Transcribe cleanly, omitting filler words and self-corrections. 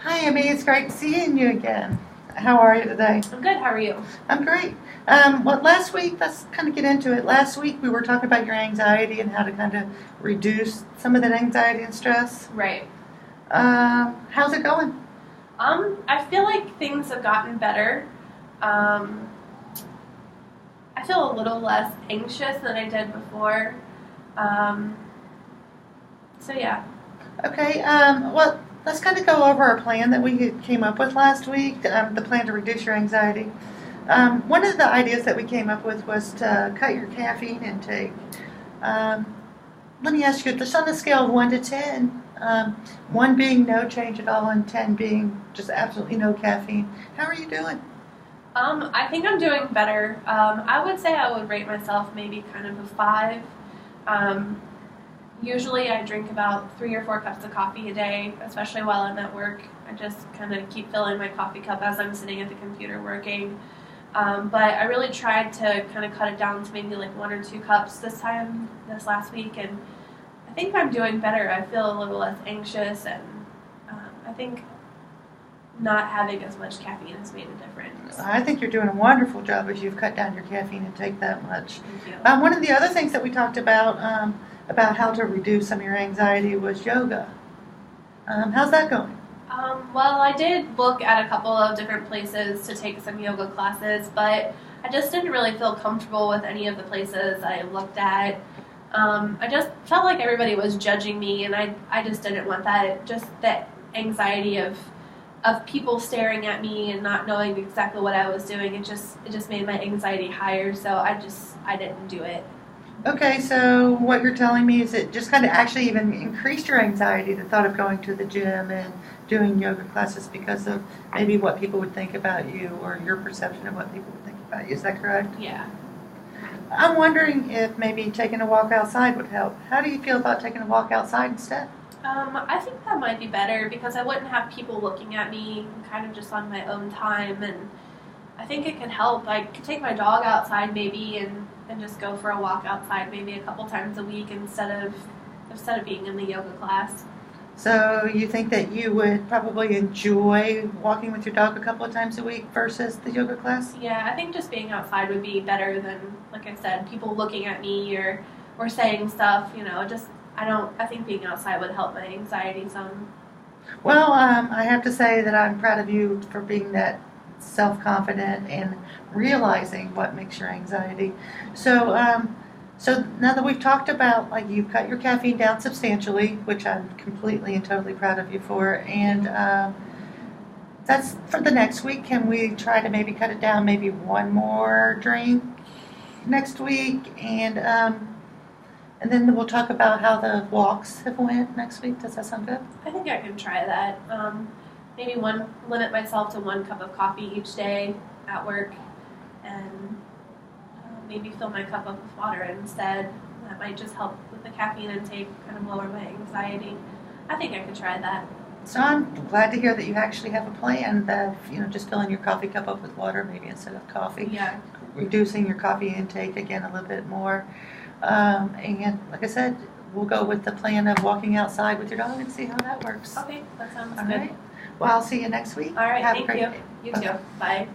Hi, Amy. It's great seeing you again. How are you today? I'm good. How are you? I'm great. Last week, let's kind of get into it. Last week, we were talking about your anxiety and how to kind of reduce some of that anxiety and stress. Right. How's it going? I feel like things have gotten better. Um, I feel a little less anxious than I did before. Um, so yeah. Okay. Let's kind of go over our plan that we came up with last week. The plan to reduce your anxiety. One of the ideas that we came up with was to cut your caffeine intake. Um, Let me ask you, just on a scale of 1 to 10, 1 being no change at all and 10 being just absolutely no caffeine, how are you doing? I think I'm doing better. I would say I would rate myself maybe kind of a 5. Um, Usually I drink about 3 or 4 cups of coffee a day, especially while I'm at work. I just kind of keep filling my coffee cup as I'm sitting at the computer working. But I really tried to kind of cut it down to maybe like 1 or 2 cups this last week, and I think I'm doing better. I feel a little less anxious, and I think not having as much caffeine has made a difference. I think you're doing a wonderful job as you've cut down your caffeine intake that much. Thank you. One of the other things that we talked about how to reduce some of your anxiety was yoga. How's that going? Well, I did look at a couple of different places to take some yoga classes, but I just didn't really feel comfortable with any of the places I looked at. I just felt like everybody was judging me, and I just didn't want that, just that anxiety of people staring at me and not knowing exactly what I was doing. It just made my anxiety higher, so I didn't do it. Okay, so what you're telling me is it just kind of actually even increased your anxiety, the thought of going to the gym and doing yoga classes because of maybe what people would think about you or your perception of what people would think about you. Is that correct? Yeah. I'm wondering if maybe taking a walk outside would help. How do you feel about taking a walk outside instead? I think that might be better because I wouldn't have people looking at me kind of just on my own time, and I think it could help. I could take my dog outside maybe and just go for a walk outside maybe a couple times a week instead of being in the yoga class. So you think that you would probably enjoy walking with your dog a couple of times a week versus the yoga class? Yeah, I think just being outside would be better than, like I said, people looking at me or saying stuff. I think being outside would help my anxiety some. Well, I have to say that I'm proud of you for being that self-confident and realizing what makes your anxiety. So now that we've talked about, like, you've cut your caffeine down substantially, which I'm completely and totally proud of you for, and that's for the next week. Can we try to maybe cut it down, maybe one more drink next week, and then we'll talk about how the walks have went next week. Does that sound good? I think I can try that. Maybe limit myself to 1 cup of coffee each day at work, and maybe fill my cup up with water instead. That might just help with the caffeine intake, kind of lower my anxiety. I think I could try that. So I'm glad to hear that you actually have a plan of, just filling your coffee cup up with water maybe instead of coffee. Yeah. Reducing your coffee intake again a little bit more. And like I said, we'll go with the plan of walking outside with your dog and see how that works. Okay, that sounds All good. right. Well, I'll see you next week. All right, Have a thank great you. day. You Bye-bye. too. Bye.